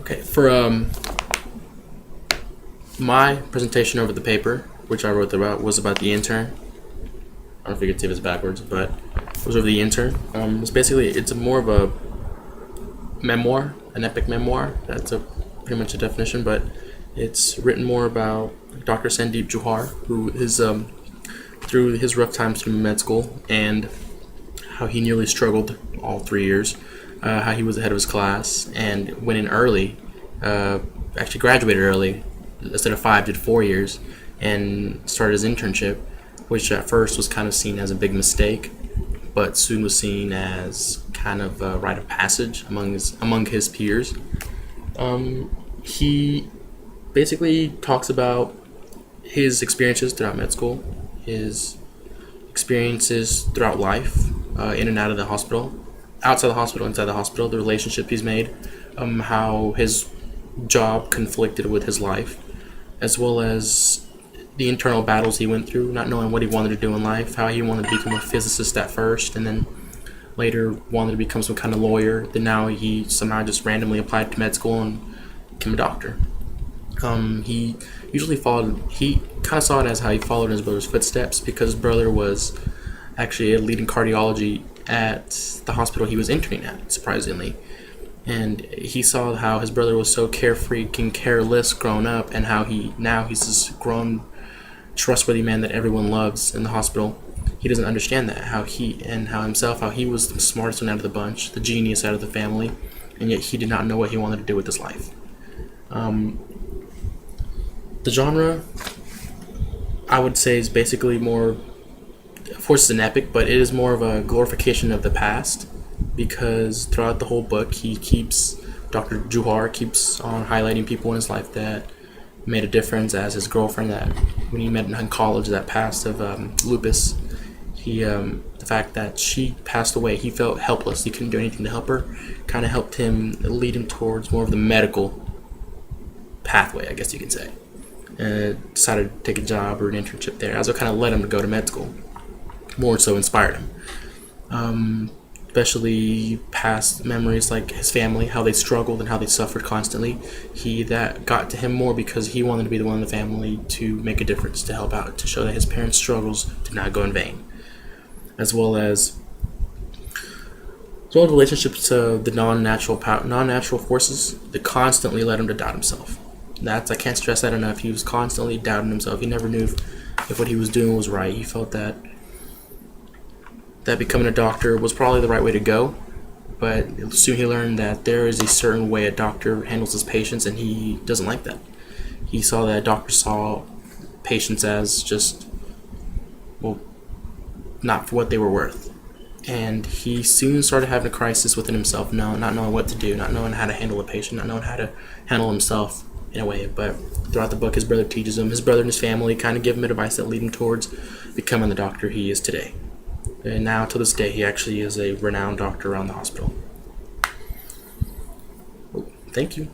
Okay, for my presentation over the paper, which I wrote about, was about the intern. I don't know if you can see this backwards, but it was over the intern. It's more of a memoir, an epic memoir. That's pretty much a definition, but it's written more about Dr. Sandeep Johar, who is through his rough times through med school and how he nearly struggled all 3 years, how he was ahead of his class and went in early, actually graduated early, instead of 5 did 4 years, and started his internship, which at first was kind of seen as a big mistake, but soon was seen as kind of a rite of passage among his peers. He basically talks about his experiences throughout med school, his experiences throughout life, in and out of the hospital, outside the hospital, inside the hospital, the relationship he's made, how his job conflicted with his life, as well as the internal battles he went through, not knowing what he wanted to do in life, how he wanted to become a physicist at first, and then later wanted to become some kind of lawyer. Then now he somehow just randomly applied to med school and became a doctor. He kind of saw it as how he followed in his brother's footsteps, because his brother was actually a leading cardiology at the hospital he was interning at, surprisingly. And he saw how his brother was so carefree and careless growing up, and how he's this grown, trustworthy man that everyone loves in the hospital. He doesn't understand that, how he was the smartest one out of the bunch, the genius out of the family, and yet he did not know what he wanted to do with his life. The genre, I would say, is basically more, of course it's an epic, but it is more of a glorification of the past, because throughout the whole book Dr. Johar keeps on highlighting people in his life that made a difference, as his girlfriend that when he met in college that passed of lupus. The fact that she passed away, he felt helpless, he couldn't do anything to help her, kind of helped him, lead him towards more of the medical pathway, I guess you could say. Decided to take a job or an internship there, as it kind of led him to go to med school. More so inspired him. Especially past memories like his family, how they struggled and how they suffered constantly. That got to him more because he wanted to be the one in the family to make a difference, to help out, to show that his parents' struggles did not go in vain. As well as relationships to the non-natural forces that constantly led him to doubt himself. I can't stress that enough. He was constantly doubting himself. He never knew if what he was doing was right. He felt that becoming a doctor was probably the right way to go, but soon he learned that there is a certain way a doctor handles his patients, and he doesn't like that. He saw that doctors saw patients as just, well, not for what they were worth. And he soon started having a crisis within himself, not knowing what to do, not knowing how to handle a patient, not knowing how to handle himself in a way. But throughout the book, his brother teaches him, his brother and his family kind of give him advice that lead him towards becoming the doctor he is today. And now, to this day, he actually is a renowned doctor around the hospital. Thank you.